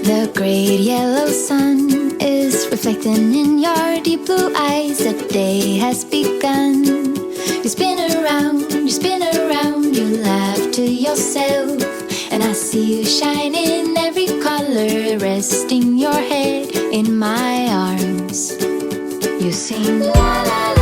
The great yellow sun is reflecting in your deep blue eyes. The day has begun. You spin around, you laugh to yourself. And I see you shine in every color, resting your head in my arms. You sing la la